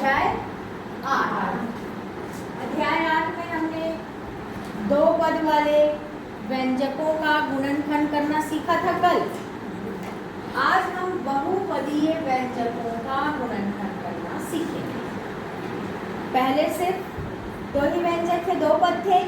अध्याय 8। अध्याय 8 में हमने 2 पद वाले व्यंजकों का गुणनखंड करना सीखा था कल। आज हम बहुपदीय व्यंजकों का गुणनखंड करना सीखेंगे। पहले सिर्फ 2 ही व्यंजक थे, 2 पद थे,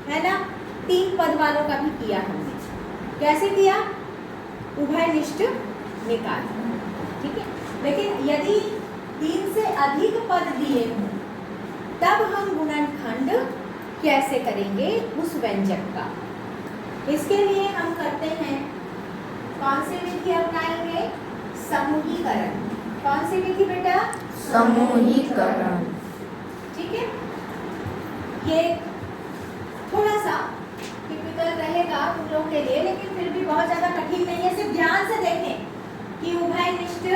है ना। 3 पद वालों का भी किया हमने। कैसे किया? उभयनिष्ठ निकाल, ठीक है। लेकिन यदि 3 से अधिक पद दिए हों तब हम गुणनखंड कैसे करेंगे उस व्यंजक का? इसके लिए हम करते हैं, कौन सी विधि अपनाएंगे? समूहीकरण। कौन सी विधि बेटा? समूहीकरण। ठीक है। ये थोड़ा सा टिपिकल रहेगा उन लोगों के लिए, लेकिन फिर भी बहुत ज्यादा कठिन नहीं है। सिर्फ ध्यान से देखें कि उभयनिष्ठ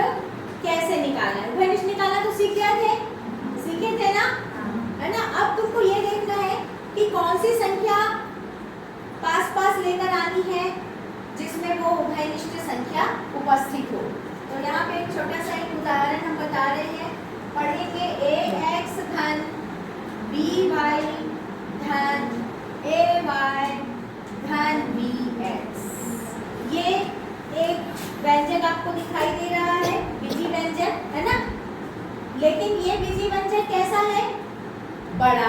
कैसे निकालना है। उभयनिष्ठ निकालना तो सीखे थे ना, है ना। अब तुमको ये देखना है कि कौन सी संख्या पास लेकर आनी है जिसमें वो उभयनिष्ठ संख्या उपस्थित हो। तो यहाँ पे एक छोटा सा एक उदाहरण हम बता रहे हैं, पढ़ेंगे। ax धन by धन ay धन bx। ये एक व्यंजक आपको दिखाई दे रहा है, बीजी व्यंजक, है ना। लेकिन ये बीजी व्यंजक कैसा है? बड़ा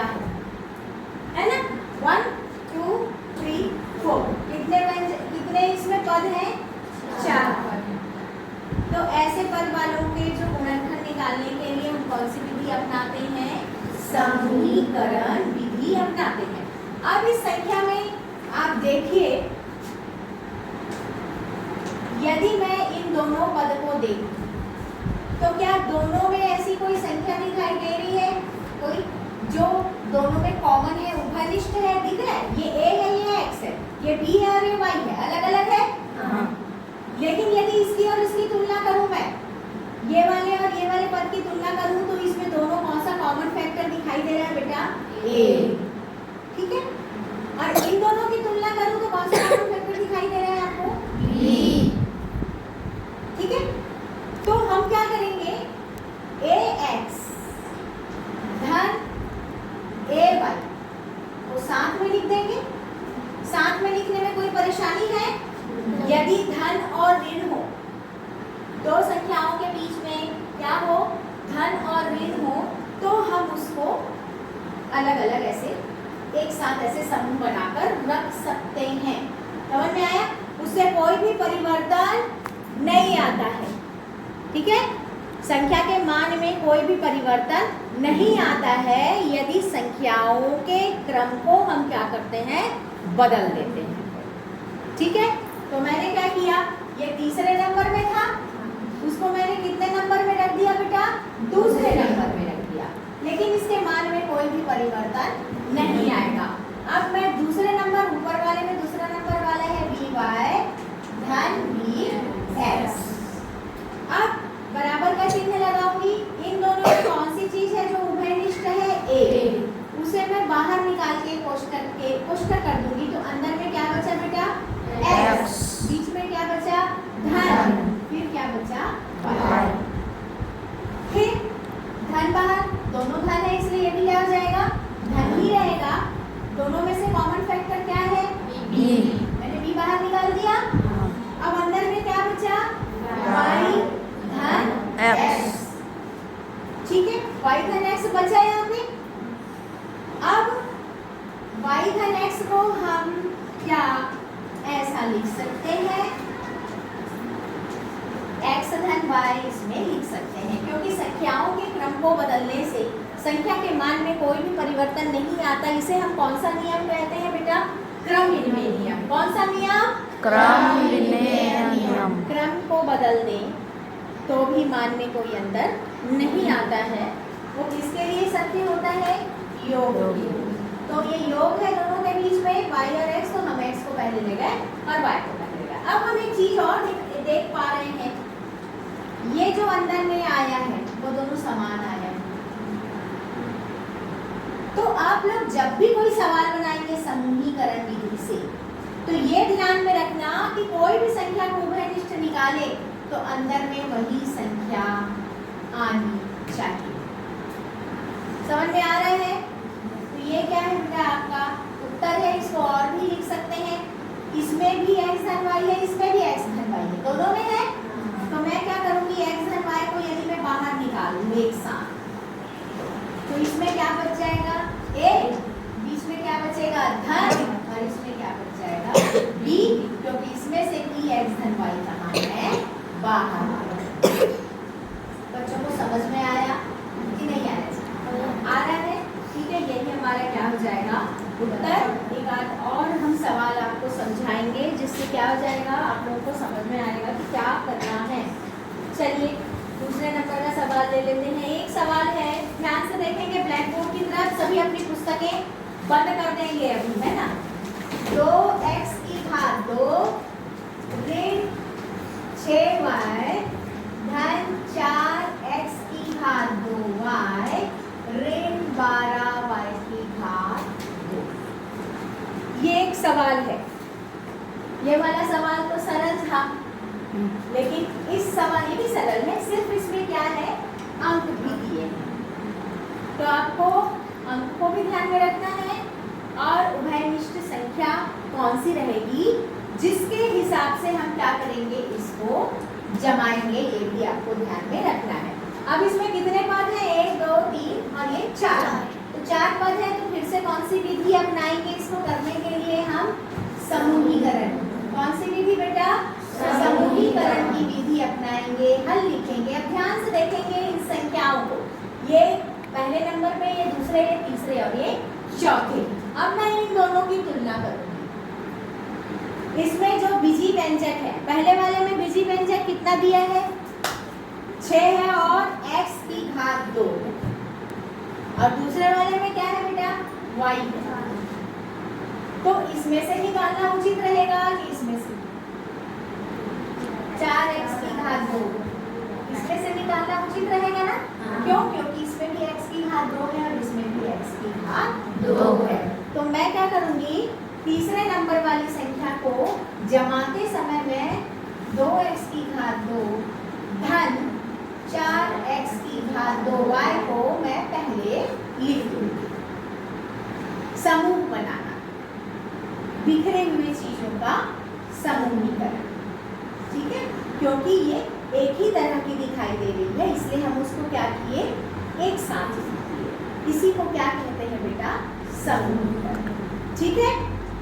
है ना। 1 2 3 4 कितने इसमें पद हैं? 4 पद हैं। तो ऐसे पद वालों के जो गुणनखंड निकालने के लिए हम कौन सी विधि अपनाते हैं? समूहीकरण विधि अपनाते हैं। अब इस संख्या में आप देखिए, यदि मैं इन दोनों पद को देखूं तो क्या दोनों में ऐसी कोई संख्या दिखाई दे रही है? कोई जो दोनों में कॉमन है, उभयनिष्ठ है, दिख रहा है? ये a है, ये x है, ये b है और ये y है, अलग अलग है। लेकिन यदि इसकी और इसकी तुलना करूं, मैं ये वाले और ये वाले पद की तुलना करूं, तो इसमें दोनों कौन सा कॉमन फैक्टर दिखाई दे रहा है बेटा? a, ठीक है। और इन दोनों की तुलना करूं तो कौन सा कॉमन फैक्टर दिखाई दे रहा है आपको? b, ठीक है। तो हम क्या करेंगे? ax धन ay को साथ में लिख देंगे। साथ में लिखने में कोई परेशानी है? यदि धन और ऋण हो, 2 संख्याओं के बीच में क्या हो? धन और ऋण हो, तो हम उसको अलग अलग ऐसे एक साथ ऐसे समूह बनाकर रख सकते हैं। समझ में आया? उससे कोई भी परिवर्तन नहीं आता है, ठीक है। संख्या के मान में कोई भी परिवर्तन नहीं आता है यदि संख्याओं के क्रम को हम क्या करते हैं? बदल देते हैं, ठीक है। तो मैंने क्या किया? ये तीसरे नंबर में था, उसको मैंने कितने नंबर में रख दिया बेटा? दूसरे नंबर में रख दिया। लेकिन इसके मान में कोई भी परिवर्तन नहीं आएगा। अब मैं दूसरे नंबर, ऊपर वाले में दूसरा नंबर वाला है by धन bx। अब बराबर का चिन्ह लगाऊंगी। इन दोनों में कौन सी चीज है जो उभयनिष्ठ है? a। उसे मैं बाहर निकाल के कोष्ठक कर दूंगी, तो अंदर में क्या बचा बेटा? x। बीच में क्या बचा? धन। फिर क्या बचा? y। फिर धन बाहर, दोनों धन है इसलिए ये भी क्या हो जाएगा? धन ही रहेगा। दोनों में से कॉमन फैक्टर क्या है? b। मैंने b बाहर निकाल दिया। अब अंदर में क्या बचा? y धन x, ठीक है। y धन x बचा यहाँ पे। अब y धन x को हम क्या ऐसा लिख सकते हैं? x धन y इसमें लिख सकते हैं, क्योंकि संख्याओं के क्रम को बदलने से संख्या के मान में कोई भी परिवर्तन नहीं आता। इसे हम कौन सा नियम कहते हैं बेटा? क्रम विनिमय नियम। कौन सा नियम? क्रम विनिमय नियम। क्रम को बदल दें तो भी मान में कोई अंतर नहीं आता है। वो किसके लिए सत्य होता है? योग। तो ये योग है दोनों के बीच में, y और x, तो हम x को पहले ले गए और y को पहले ले गए। अब हम एक चीज और देख पा रहे हैं, ये जो अंदर में आया है वो दोनों समान आया है। तो आप लोग जब भी कोई सवाल बनाएंगे समूहीकरण विधि से, तो ये ध्यान में रखना कि कोई भी संख्या को उभयनिष्ठ निकाले तो अंदर में वही संख्या आनी चाहिए। समझ में आ रहा है? तो ये क्या है बेटा आपका उत्तर है। इसको और भी लिख सकते हैं, इसमें भी x धन y है, इसमें भी x धन y है, दोनों में है। तो मैं क्या करूंगी, x धन y को यदि मैं बाहर निकालूं एक साथ, तो इसमें क्या बच जाएगा a, बीच में क्या बचेगा धन, और इसमें क्या बच जाएगा b, क्योंकि इसमें से भी x धन y कहाँ है, बाहर। बच्चों को समझ में आया कि नहीं आया? आ रहा है, ठीक है। यही हमारा क्या हो जाएगा उत्तर। एक आध और हम सवाल आपको समझाएंगे जिससे क्या हो जाएगा, आप लोगों को समझ में आएगा कि क्या करना है। चलिए दूसरे नंबर का सवाल ले लेते हैं। एक सवाल है, ध्यान से देखेंगे ब्लैक बोर्ड की तरफ, सभी अपनी पुस्तकें बंद कर देंगे अभी, है ना। 2x की घात 2 ऋण 6y धन 4x की घात 2y ऋण 12y की घात 2। ये एक सवाल है। ये वाला सवाल तो सरल था, लेकिन इस सवाल ये भी सरल है, सिर्फ इसमें क्या है अंक भी दिए हैं। तो आपको अंक को भी ध्यान में रखना है और उभयनिष्ठ संख्या कौन सी रहेगी जिसके हिसाब से हम क्या करेंगे, इसको जमाएंगे, ये भी आपको ध्यान में रखना है। अब इसमें कितने पद हैं, 1 2 3 और ये 4। तो 4 पद है, तो फिर से कौन सी विधि अपनाएंगे इसको करने के लिए, हम समूहीकरण। कौन सी विधि बेटा, समूहीकरण की विधि अपनाएंगे, हल लिखेंगे। अब ध्यान से देखेंगे इन संख्याओं को, ये पहले नंबर पे, ये दूसरे, ये तीसरे और ये चौथे। अब मैं इन दोनों की तुलना करूंगी। इसमें जो बीजी व्यंजक है, पहले वाले में बीजी व्यंजक कितना दिया है 6 है और x की घात 2, और दूसरे वाले में क्या है बेटा y है। तो इसमें से निकालना उचित रहेगा कि इसमें से 4x की घात 2, इसमें से निकालना उचित रहेगा ना। क्यों? क्योंकि इसमें भी x की घात 2 है और इसमें भी x की घात 2 है। तो मैं क्या करूंगी, तीसरे नंबर वाली संख्या को जमाते समय में 2x की घात 2 धन 4x की घात 2y को मैं पहले लिख दूंगी। समूह बनाना, बिखरे हुए चीजों का समूहीकरण, ठीक है। क्योंकि ये एक ही तरह की दिखाई दे रही है, इसलिए हम उसको क्या किए, एक साथ किए। इसी को क्या कहते हैं बेटा, समूहीकरण, ठीक है।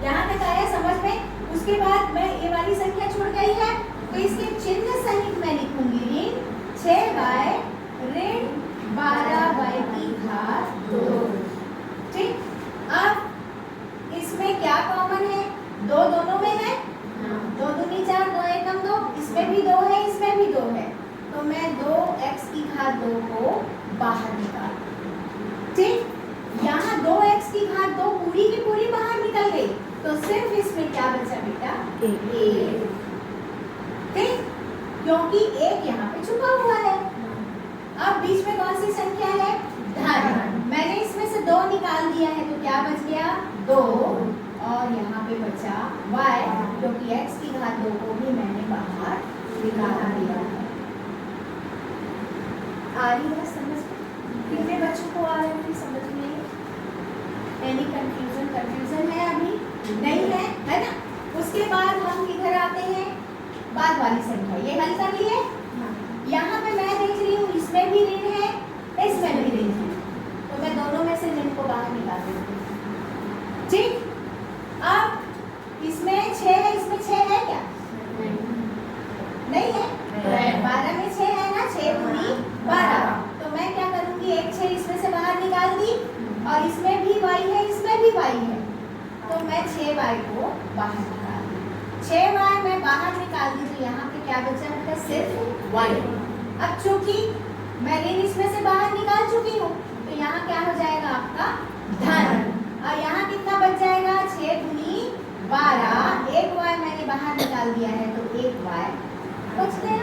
यहाँ तक आया समझ में। उसके बाद मैं ये वाली संख्या छूट गई है, तो इसके चिन्ह सहित मैं लिखूंगी ऋण 6y ऋण 12y की घात 2, ठीक। अब इसमें क्या कॉमन है, 2 दोनों में है, 2 दूनी 4 2 एकम 2, इसमें भी 2 है, इसमें भी 2 है। तो मैं 2x की घात 2 को बाहर निकाल, ठीक। यहाँ 2x की घात 2 पूरी की पूरी बाहर निकल गई, तो सिर्फ इसमें क्या बचा बेटा, 1, ठीक। क्योंकि 1 यहाँ पे छुपा हुआ है। अब बीच में कौन सी संख्या है, धन। मैंने इसमें से 2 निकाल दिया है, तो क्या बच गया 2, और यहाँ पे बचा y, क्योंकि x की घात 2 को भी मैंने बाहर निकाल दिया है। आ रही है समझ में? कितने बच्चों को आ रही थी समझ में? एनी कंफ्यूजन है अभी? नहीं है, है ना। उसके बाद हम किधर आते हैं, बाद वाली संख्या, ये हल कर लिए। यहाँ पे मैं देख रही हूँ इसमें भी ऋण है, इसमें भी ऋण है, तो मैं दोनों में से ऋण को बाहर निकाल देती हूँ, ठीक। अब इसमें 6 है, इसमें 6 है क्या, नहीं है, 12 में 6 है ना, 6 दूनी 12। तो मैं क्या करूँगी, एक 6 इसमें से बाहर निकाल दी, और इसमें भी y है, इसमें भी y है, तो मैं 6y को बाहर निकाल दी। 6y मैं बाहर निकाल दी, तो यहाँ पे क्या बचा है, सिर्फ y। अब चूंकि मैं ऋण इसमें से बाहर निकाल चुकी हूँ, तो यहाँ क्या हो जाएगा आपका धन, और यहाँ कितना बच जाएगा, 6 दूनी 12, 1y मैंने बाहर निकाल दिया है, तो 1y बच गया।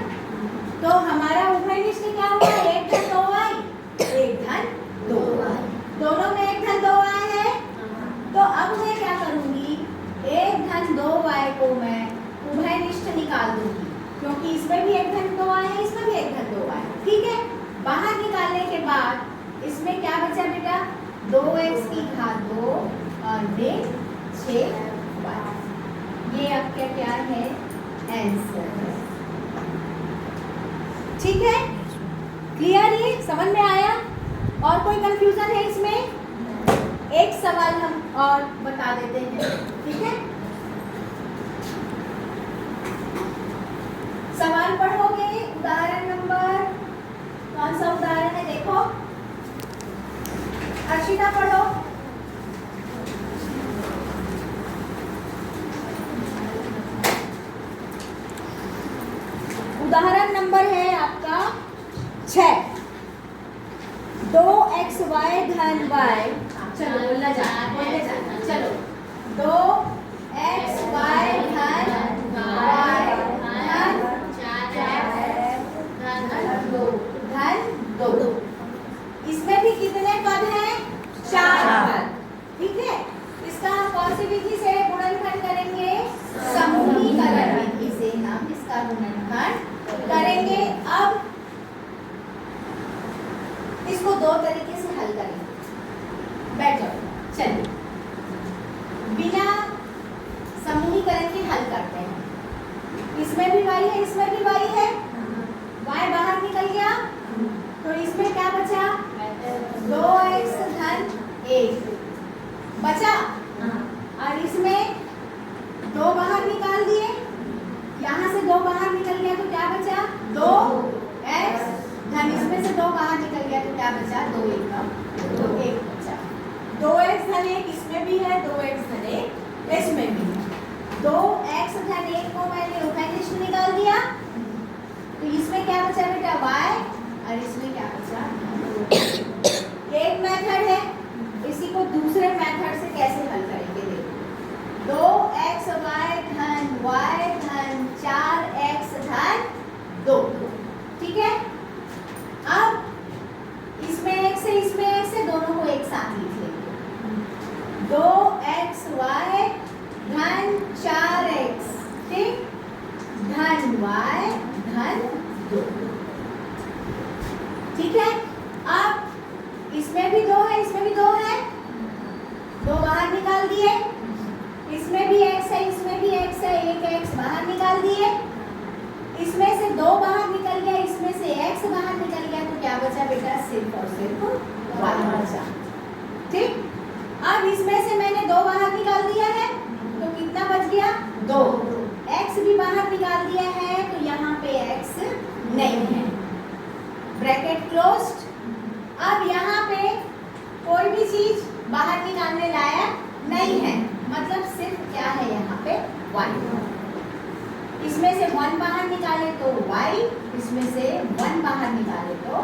तो हमारा उभयनिष्ठ क्या हुआ, 1 धन 2y, 1 धन 2y, दोनों में 1 धन 2y है। तो अब मैं क्या करूंगी, 1 धन 2y को मैं उभयनिष्ठ निकाल दूंगी, क्योंकि इसमें भी 1 धन 2y है, इसमें भी 1 धन 2y है, ठीक है। बाहर निकालने के बाद इसमें क्या बचा बेटा, 2x की घात 2 और ऋण 6y। ये आपका क्या है, आंसर है। ठीक है, क्लियर, ये समझ में आया? और कोई कंफ्यूजन है इसमें? एक सवाल हम और बता देते हैं, ठीक है? सवाल पढ़ोगे, उदाहरण नंबर, कौन सा उदाहरण है देखो, अर्शिता पढ़ो। उदाहरण नंबर है आपका 6। 2xy धन y, चलो बोलना बोलते जाना, चलो 2xy धन y धन 2। इसमें भी कितने पद हैं? 4 पद, ठीक है? इसका हम कौन सी विधि से गुणनखंड करेंगे? समूहीकरण विधि से हम इसका गुणनखंड करेंगे। अब इसको दो तरीके से हल करेंगे, बैठ जाओ, चलिए बिना समूहीकरण के हल करते हैं। इसमें भी y है, इसमें भी y है, y बाहर निकल गया तो इसमें क्या बचा? 2x धन 1 बचा, और इसमें 2 बाहर निकाल दिए, यहाँ से 2 बाहर निकल गया तो क्या बचा? 2x धन, इसमें से 2 बाहर निकल गया तो क्या बचा? 2 तो 1 बचा। 2x धन 1 इसमें भी है, 2x धन 1 इसमें भी है। 2x धन 1 को मैंने उभयनिष्ठ निकाल दिया तो इसमें क्या बचा बेटा? y, और इसमें क्या बचा? एक मेथड है, इसी को दूसरे मेथड से कैसे हल करेंगे देखो। 2xy धन y धन 4x धन 2, ठीक है? अब इसमें एक से इसमें एक से दोनों को एक साथ लिख लेंगे। 2xy धन 4x, ठीक, धन y धन 2, ठीक है? अब इसमें भी 2 है, इसमें भी 2 है, 2 बाहर निकाल दिए, इसमें भी x है, इसमें भी x है, एक x बाहर निकाल दिए, इसमें से 2 बाहर निकल गया, इसमें से x बाहर निकल गया तो क्या बचा बेटा? सिर्फ और सिर्फ y बचा, ठीक? अब इसमें से मैंने 2 बाहर निकाल दिया है तो कितना बच गया? 2। x भी बाहर निकाल दिया है तो यहाँ पे x नहीं है, ब्रैकेट क्लोज्ड। अब यहाँ पे कोई भी चीज बाहर निकालने लायक नहीं है, मतलब सिर्फ क्या है यहाँ पे? y। इसमें से 1 बाहर निकाले तो y, इसमें से 1 बाहर निकाले तो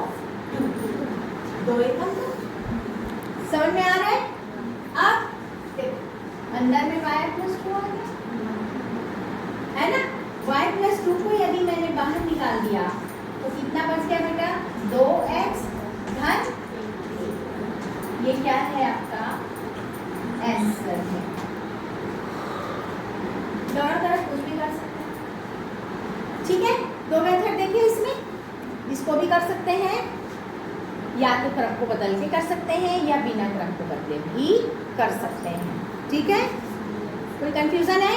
2। 2 एकम, समझ में आ रहा है? अब देखो अंदर में y प्लस 2 आ गया है ना? y प्लस 2 को यदि मैंने बाहर निकाल दिया तो कितना बच गया बेटा? 2x धन, ये क्या है आपका? आंसर है। दोनों तरफ कुछ भी कर सकते हैं, ठीक है? 2 मेथड देखिए इसमें, इसको भी कर सकते हैं, या तो क्रम को बदल के कर सकते हैं या बिना क्रम को बदले भी कर सकते हैं, ठीक है? कोई कंफ्यूजन है?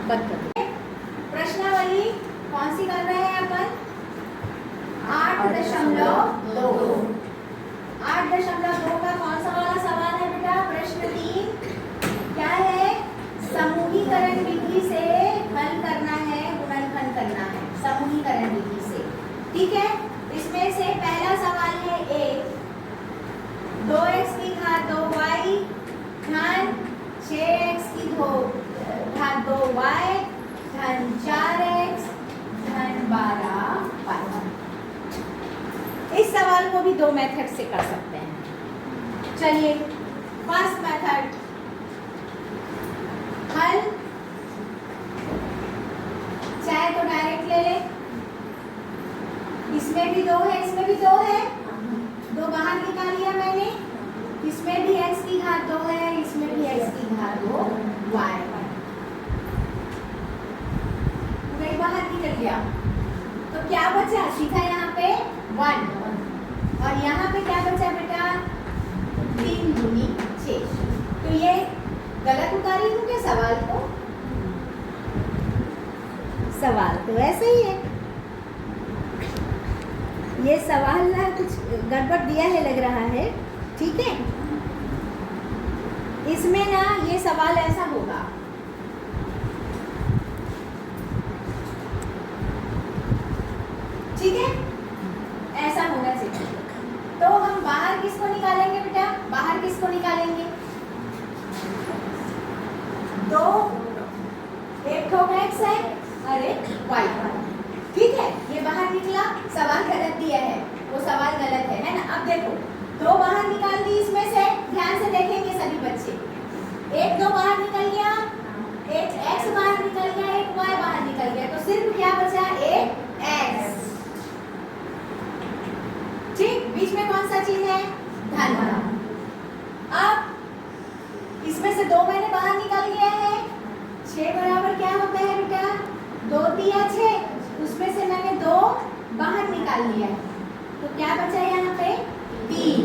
बंद कर दो। प्रश्नावली कौन सी कर रहे हैं अपन? 8.2। 8.2 का कौन सा वाला सवाल है बेटा? प्रश्न 3 क्या है? समूहीकरण विधि से हल करना है, गुणनखंड करना है समूहीकरण विधि से, ठीक है? इसमें से पहला सवाल है A, 2x की घात 2y धन 6x की घात 2y धन 4x धन 12y। इस सवाल को भी 2 मेथड से कर सकते हैं। चलिए फर्स्ट मेथड हल, चाहे तो डायरेक्ट ले ले, इसमें भी 2 है, इसमें भी 2 है, 2 बाहर निकाल लिया मैंने, इसमें भी x की घात 2 है, इसमें भी x की घात 2 y वही बाहर निकल गया तो क्या बचा? सीखा यहाँ पे 1, और यहाँ पे क्या बचा बेटा? भूमि शेष। तो ये गलत उतारी हूँ क्या सवाल को? सवाल तो ऐसे ही है, ये सवाल ना कुछ गड़बड़ दिया है लग रहा है, ठीक है। इसमें ना ये सवाल ऐसा होगा, ठीक है, ऐसा होना चाहिए। तो हम बाहर किसको निकालेंगे बेटा? बाहर किसको निकालेंगे? दो, एक ठो x है और एक y, ठीक है। ये बाहर निकला, सवाल गलत दिया है, वो सवाल गलत है ना। अब देखो, दो बाहर निकाल दी इसमें से, ध्यान से देखेंगे सभी बच्चे। एक दो बाहर निकल गया, एक x बाहर निकल गया, एक y बाहर निकल गया, तो सिर्फ क्या बचा? एक x। ठीक, बीच में कौन सा चीज है? धन। अब इसमें से दो मैंने बाहर निकाल लिया है, 6 बराबर क्या होता है बेटा? 2 तिया 6, उसमें से मैंने 2 बाहर निकाल लिया है, तो क्या बचा यहाँ पे? 3।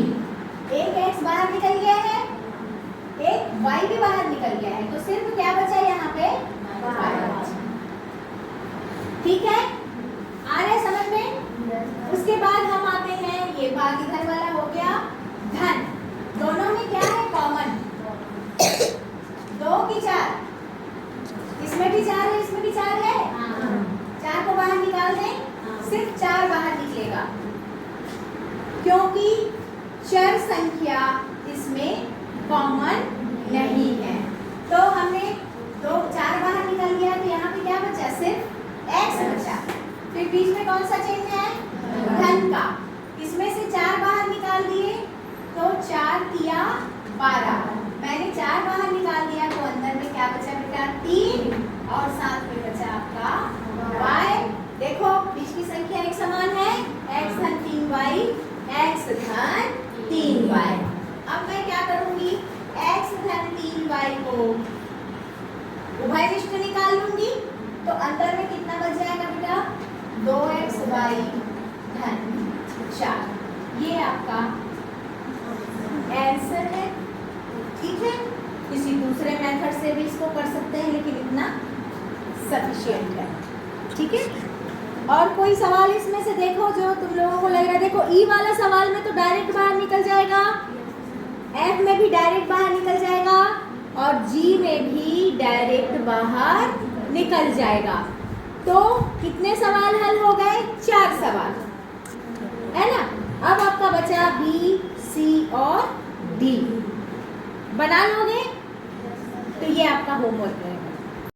एक x बाहर निकल गया है, एक y भी बाहर निकल गया है, तो सिर्फ क्या बचा यहाँ पे? y। ठीक है, आ रहे समझ में? उसके बाद हम आते हैं, ये भाग इधर वाला हो गया धन। दोनों में क्या है कॉमन? 2 की 4, इसमें भी 4 है, इसमें भी 4 है, 4 को बाहर निकाल दें, सिर्फ 4 बाहर निकलेगा, क्योंकि चर संख्या इसमें कॉमन नहीं है। तो हमने 4 बाहर निकाल लिया, तो यहाँ पे क्या बचा? सिर्फ x बचा। फिर बीच में कौन सा चिन्ह है? धन का। इसमें से 4 बाहर निकाल दिए, तो 4 तिया 12। मैंने 4 बाहर निकाल दिया, तो अंदर में क्या बचा बेटा? 3, और साथ में बचा आपका y। देखो बीच की संख्या एक समान है, x धन 3y, x धन 3y। अब मैं क्या करूंगी? x धन 3y को उभयनिष्ठ निकाल लूंगी, तो अंदर में कितना बच जाएगा बेटा? 2xy धन 4। ये आपका आंसर है, ठीक है। किसी दूसरे मेथड से भी इसको कर सकते हैं, लेकिन इतना सफिशिएंट है, ठीक है। और कोई सवाल इसमें से देखो जो तुम लोगों को लग रहा है? देखो ई वाला सवाल में तो डायरेक्ट बाहर निकल जाएगा, एफ में भी डायरेक्ट बाहर निकल जाएगा, और जी में भी डायरेक्ट बाहर निकल जाएगा। तो कितने सवाल हल हो गए? 4 सवाल, है ना। अब आपका बचा बी, सी और डी। बना लोगे? तो ये आपका होमवर्क रहेगा।